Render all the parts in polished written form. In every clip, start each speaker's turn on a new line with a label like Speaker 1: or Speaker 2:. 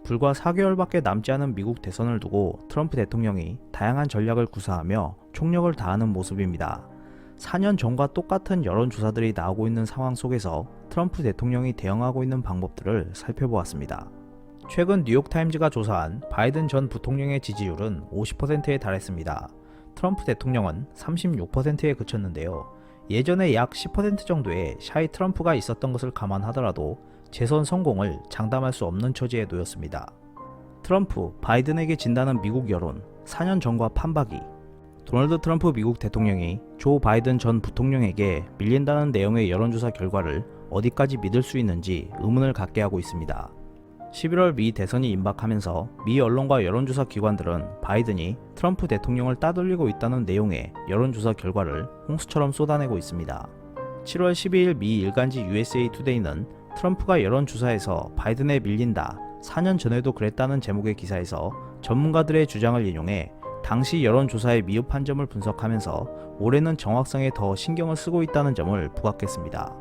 Speaker 1: 불과 4개월밖에 남지 않은 미국 대선을 두고 트럼프 대통령이 다양한 전략을 구사하며 총력을 다하는 모습입니다. 4년 전과 똑같은 여론조사들이 나오고 있는 상황 속에서 트럼프 대통령이 대응하고 있는 방법들을 살펴보았습니다. 최근 뉴욕타임즈가 조사한 바이든 전 부통령의 지지율은 50%에 달했습니다. 트럼프 대통령은 36%에 그쳤는데요. 예전에 약 10% 정도의 샤이 트럼프가 있었던 것을 감안하더라도 재선 성공을 장담할 수 없는 처지에 놓였습니다. 트럼프, 바이든에게 진다는 미국 여론, 4년 전과 판박이. 도널드 트럼프 미국 대통령이 조 바이든 전 부통령에게 밀린다는 내용의 여론조사 결과를 어디까지 믿을 수 있는지 의문을 갖게 하고 있습니다. 11월 미 대선이 임박하면서 미 언론과 여론조사 기관들은 바이든이 트럼프 대통령을 따돌리고 있다는 내용의 여론조사 결과를 홍수처럼 쏟아내고 있습니다. 7월 12일 미 일간지 USA 투데이는 트럼프가 여론조사에서 바이든에 밀린다, 4년 전에도 그랬다는 제목의 기사에서 전문가들의 주장을 인용해 당시 여론조사의 미흡한 점을 분석하면서 올해는 정확성에 더 신경을 쓰고 있다는 점을 부각했습니다.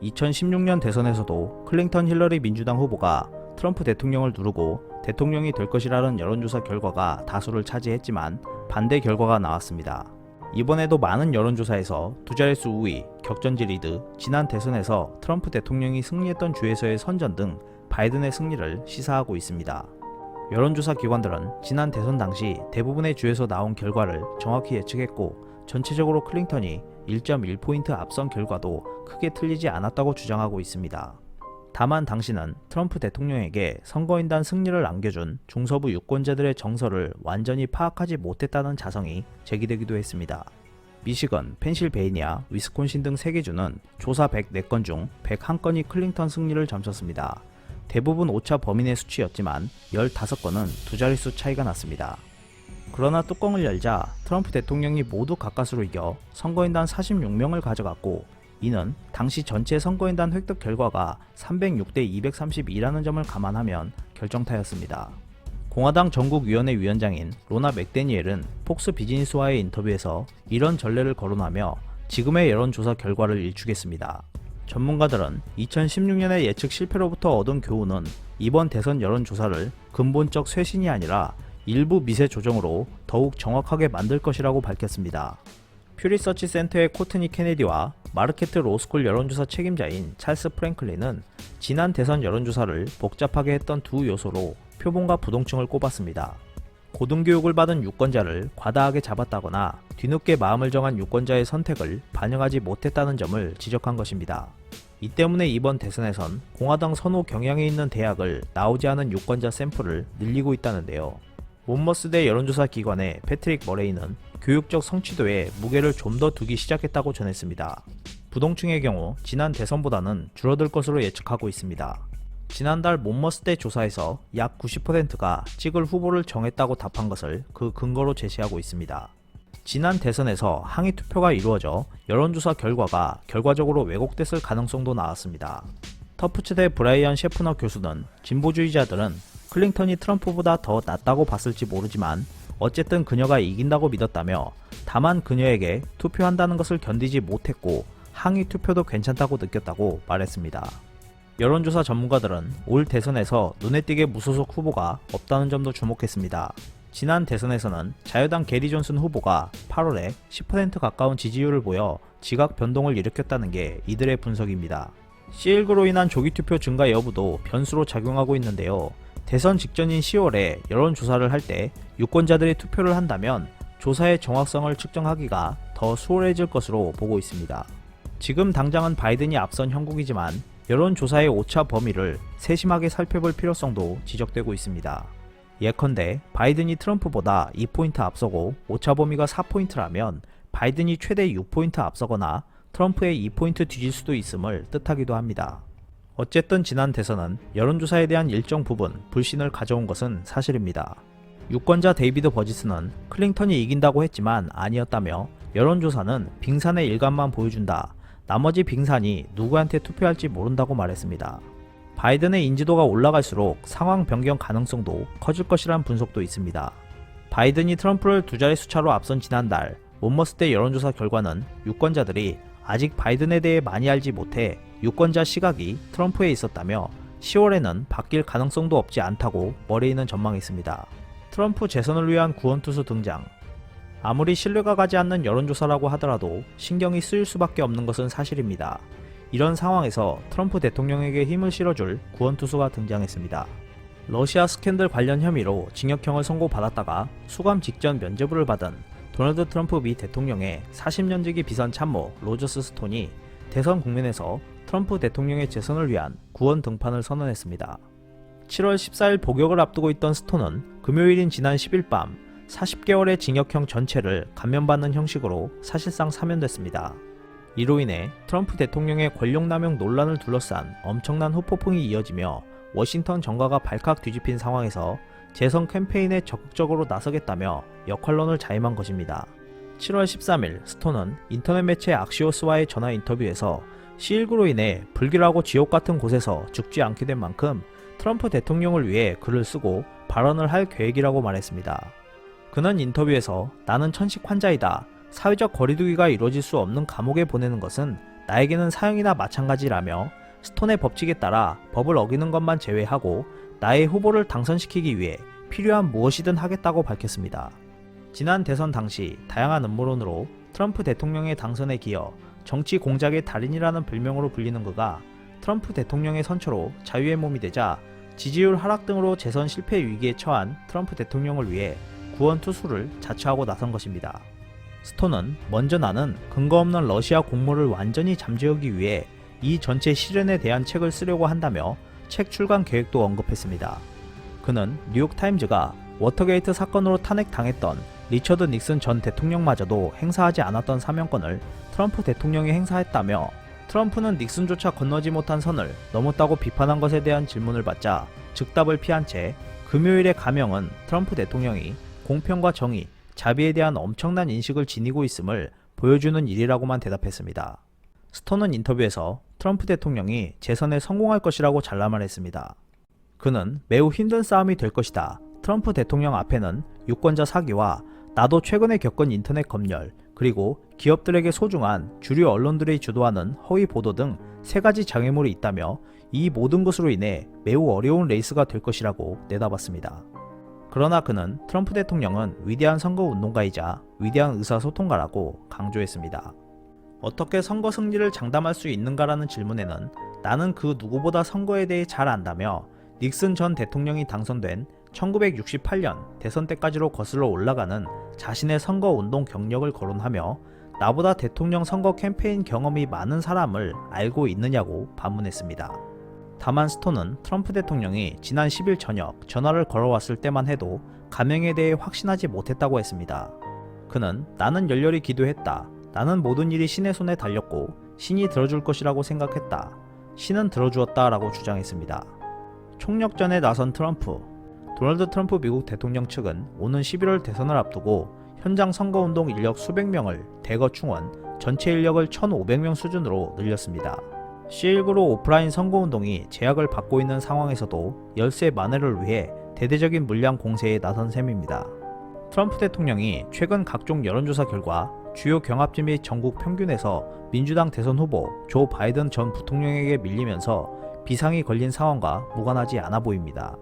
Speaker 1: 2016년 대선에서도 클링턴 힐러리 민주당 후보가 트럼프 대통령을 누르고 대통령이 될 것이라는 여론조사 결과가 다수를 차지했지만 반대 결과가 나왔습니다. 이번에도 많은 여론조사에서 두 자릿수 우위, 격전지 리드, 지난 대선에서 트럼프 대통령이 승리했던 주에서의 선전 등 바이든의 승리를 시사하고 있습니다. 여론조사 기관들은 지난 대선 당시 대부분의 주에서 나온 결과를 정확히 예측했고 전체적으로 클링턴이 1.1포인트 앞선 결과도 크게 틀리지 않았다고 주장하고 있습니다. 다만 당시는 트럼프 대통령에게 선거인단 승리를 안겨준 중서부 유권자들의 정서를 완전히 파악하지 못했다는 자성이 제기되기도 했습니다. 미시건, 펜실베이니아, 위스콘신 등 3개 주는 조사 104건 중 101건이 클링턴 승리를 점쳤습니다. 대부분 오차 범위 내 수치였지만 15건은 두 자릿수 차이가 났습니다. 그러나 뚜껑을 열자 트럼프 대통령이 모두 가까스로 이겨 선거인단 46명을 가져갔고 이는 당시 전체 선거인단 획득 결과가 306대 232라는 점을 감안하면 결정타였습니다. 공화당 전국위원회 위원장인 로나 맥데니엘은 폭스 비즈니스와의 인터뷰에서 이런 전례를 거론하며 지금의 여론조사 결과를 일축했습니다. 전문가들은 2016년의 예측 실패로부터 얻은 교훈은 이번 대선 여론조사를 근본적 쇄신이 아니라 일부 미세 조정으로 더욱 정확하게 만들 것이라고 밝혔습니다. 퓨리서치 센터의 코트니 케네디와 마르케트 로스쿨 여론조사 책임자인 찰스 프랭클린은 지난 대선 여론조사를 복잡하게 했던 두 요소로 표본과 부동층을 꼽았습니다. 고등교육을 받은 유권자를 과다하게 잡았다거나 뒤늦게 마음을 정한 유권자의 선택을 반영하지 못했다는 점을 지적한 것입니다. 이 때문에 이번 대선에선 공화당 선호 경향이 있는 대학을 나오지 않은 유권자 샘플을 늘리고 있다는데요. 몬머스대 여론조사 기관의 패트릭 머레이는 교육적 성취도에 무게를 좀 더 두기 시작했다고 전했습니다. 부동층의 경우 지난 대선보다는 줄어들 것으로 예측하고 있습니다. 지난달 몬머스대 조사에서 약 90%가 찍을 후보를 정했다고 답한 것을 그 근거로 제시하고 있습니다. 지난 대선에서 항의 투표가 이루어져 여론조사 결과가 결과적으로 왜곡됐을 가능성도 나왔습니다. 터프츠대 브라이언 셰프너 교수는 진보주의자들은 클링턴이 트럼프보다 더 낫다고 봤을지 모르지만 어쨌든 그녀가 이긴다고 믿었다며 다만 그녀에게 투표한다는 것을 견디지 못했고 항의 투표도 괜찮다고 느꼈다고 말했습니다. 여론조사 전문가들은 올 대선에서 눈에 띄게 무소속 후보가 없다는 점도 주목했습니다. 지난 대선에서는 자유당 게리 존슨 후보가 8월에 10% 가까운 지지율을 보여 지각 변동을 일으켰다는 게 이들의 분석입니다. C19로 인한 조기투표 증가 여부도 변수로 작용하고 있는데요. 대선 직전인 10월에 여론조사를 할 때 유권자들이 투표를 한다면 조사의 정확성을 측정하기가 더 수월해질 것으로 보고 있습니다. 지금 당장은 바이든이 앞선 형국이지만 여론조사의 오차 범위를 세심하게 살펴볼 필요성도 지적되고 있습니다. 예컨대 바이든이 트럼프보다 2포인트 앞서고 오차 범위가 4포인트라면 바이든이 최대 6포인트 앞서거나 트럼프의 2포인트 뒤질 수도 있음을 뜻하기도 합니다. 어쨌든 지난 대선은 여론조사에 대한 일정 부분 불신을 가져온 것은 사실입니다. 유권자 데이비드 버지스는 클링턴이 이긴다고 했지만 아니었다며 여론조사는 빙산의 일관만 보여준다. 나머지 빙산이 누구한테 투표할지 모른다고 말했습니다. 바이든의 인지도가 올라갈수록 상황 변경 가능성도 커질 것이란 분석도 있습니다. 바이든이 트럼프를 두 자릿수 차로 앞선 지난달 몬머스대 여론조사 결과는 유권자들이 아직 바이든에 대해 많이 알지 못해 유권자 시각이 트럼프에 있었다며 10월에는 바뀔 가능성도 없지 않다고 머레이는 전망했습니다. 트럼프 재선을 위한 구원투수 등장. 아무리 신뢰가 가지 않는 여론조사라고 하더라도 신경이 쓰일 수밖에 없는 것은 사실입니다. 이런 상황에서 트럼프 대통령에게 힘을 실어줄 구원투수가 등장했습니다. 러시아 스캔들 관련 혐의로 징역형을 선고받았다가 수감 직전 면죄부를 받은 도널드 트럼프 미 대통령의 40년지기 비선 참모 로저스 스톤이 대선 국면에서 트럼프 대통령의 재선을 위한 구원 등판을 선언했습니다. 7월 14일 복역을 앞두고 있던 스톤은 금요일인 지난 10일 밤 40개월의 징역형 전체를 감면받는 형식으로 사실상 사면됐습니다. 이로 인해 트럼프 대통령의 권력남용 논란을 둘러싼 엄청난 후폭풍이 이어지며 워싱턴 정가가 발칵 뒤집힌 상황에서 재선 캠페인에 적극적으로 나서겠다며 역할론을 자임한 것입니다. 7월 13일 스톤은 인터넷 매체 악시오스와의 전화 인터뷰에서 C19로 인해 불길하고 지옥 같은 곳에서 죽지 않게 된 만큼 트럼프 대통령을 위해 글을 쓰고 발언을 할 계획이라고 말했습니다. 그는 인터뷰에서 나는 천식 환자이다. 사회적 거리두기가 이루어질 수 없는 감옥에 보내는 것은 나에게는 사형이나 마찬가지라며 스톤의 법칙에 따라 법을 어기는 것만 제외하고 나의 후보를 당선시키기 위해 필요한 무엇이든 하겠다고 밝혔습니다. 지난 대선 당시 다양한 음모론으로 트럼프 대통령의 당선에 기여 정치 공작의 달인이라는 별명으로 불리는 그가 트럼프 대통령의 선처로 자유의 몸이 되자 지지율 하락 등으로 재선 실패 위기에 처한 트럼프 대통령을 위해 구원 투수를 자처하고 나선 것입니다. 스톤은 먼저 나는 근거 없는 러시아 공모를 완전히 잠재우기 위해 이 전체 시련에 대한 책을 쓰려고 한다며 책 출간 계획도 언급했습니다. 그는 뉴욕타임즈가 워터게이트 사건으로 탄핵당했던 리처드 닉슨 전 대통령마저도 행사하지 않았던 사면권을 트럼프 대통령이 행사했다며 트럼프는 닉슨조차 건너지 못한 선을 넘었다고 비판한 것에 대한 질문을 받자 즉답을 피한 채 금요일의 가명은 트럼프 대통령이 공평과 정의, 자비에 대한 엄청난 인식을 지니고 있음을 보여주는 일이라고만 대답했습니다. 스톤은 인터뷰에서 트럼프 대통령이 재선에 성공할 것이라고 잘라말했습니다. 그는 매우 힘든 싸움이 될 것이다. 트럼프 대통령 앞에는 유권자 사기와 나도 최근에 겪은 인터넷 검열, 그리고 기업들에게 소중한 주류 언론들이 주도하는 허위 보도 등 세 가지 장애물이 있다며 이 모든 것으로 인해 매우 어려운 레이스가 될 것이라고 내다봤습니다. 그러나 그는 트럼프 대통령은 위대한 선거운동가이자 위대한 의사소통가라고 강조했습니다. 어떻게 선거 승리를 장담할 수 있는가라는 질문에는 나는 그 누구보다 선거에 대해 잘 안다며 닉슨 전 대통령이 당선된 1968년 대선 때까지로 거슬러 올라가는 자신의 선거운동 경력을 거론하며 나보다 대통령 선거 캠페인 경험이 많은 사람을 알고 있느냐고 반문했습니다. 다만 스톤은 트럼프 대통령이 지난 10일 저녁 전화를 걸어왔을 때만 해도 가명에 대해 확신하지 못했다고 했습니다. 그는 나는 열렬히 기도했다. 나는 모든 일이 신의 손에 달렸고 신이 들어줄 것이라고 생각했다. 신은 들어주었다 라고 주장했습니다. 총력전에 나선 트럼프. 도널드 트럼프 미국 대통령 측은 오는 11월 대선을 앞두고 현장 선거운동 인력 수백 명을 대거 충원, 전체 인력을 1,500명 수준으로 늘렸습니다. C19로 오프라인 선거운동이 제약을 받고 있는 상황에서도 열세 만회를 위해 대대적인 물량 공세에 나선 셈입니다. 트럼프 대통령이 최근 각종 여론조사 결과 주요 경합지 및 전국 평균에서 민주당 대선 후보 조 바이든 전 부통령에게 밀리면서 비상이 걸린 상황과 무관하지 않아 보입니다.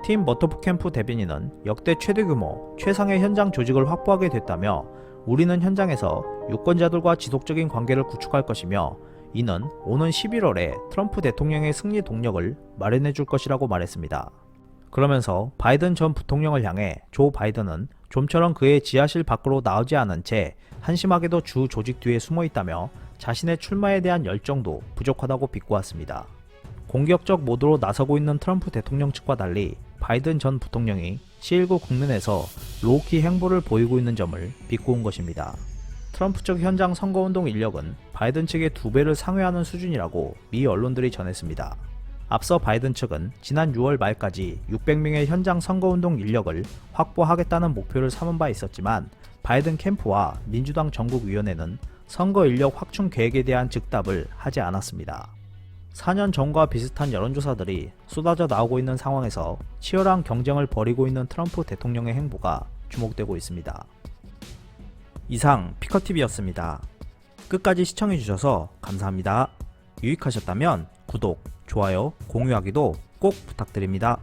Speaker 1: 팀 머터프캠프 대변인은 역대 최대 규모, 최상의 현장 조직을 확보하게 됐다며 우리는 현장에서 유권자들과 지속적인 관계를 구축할 것이며 이는 오는 11월에 트럼프 대통령의 승리 동력을 마련해 줄 것이라고 말했습니다. 그러면서 바이든 전 부통령을 향해 조 바이든은 좀처럼 그의 지하실 밖으로 나오지 않은 채 한심하게도 주 조직 뒤에 숨어 있다며 자신의 출마에 대한 열정도 부족하다고 비꼬았습니다. 공격적 모드로 나서고 있는 트럼프 대통령 측과 달리 바이든 전 부통령이 C19 국면에서 로우키 행보를 보이고 있는 점을 비꼬은 것입니다. 트럼프 측 현장 선거운동 인력은 바이든 측의 2배를 상회하는 수준이라고 미 언론들이 전했습니다. 앞서 바이든 측은 지난 6월 말까지 600명의 현장 선거운동 인력을 확보하겠다는 목표를 삼은 바 있었지만 바이든 캠프와 민주당 전국위원회는 선거 인력 확충 계획에 대한 즉답을 하지 않았습니다. 4년 전과 비슷한 여론조사들이 쏟아져 나오고 있는 상황에서 치열한 경쟁을 벌이고 있는 트럼프 대통령의 행보가 주목되고 있습니다. 이상 피커TV였습니다. 끝까지 시청해주셔서 감사합니다. 유익하셨다면 구독, 좋아요, 공유하기도 꼭 부탁드립니다.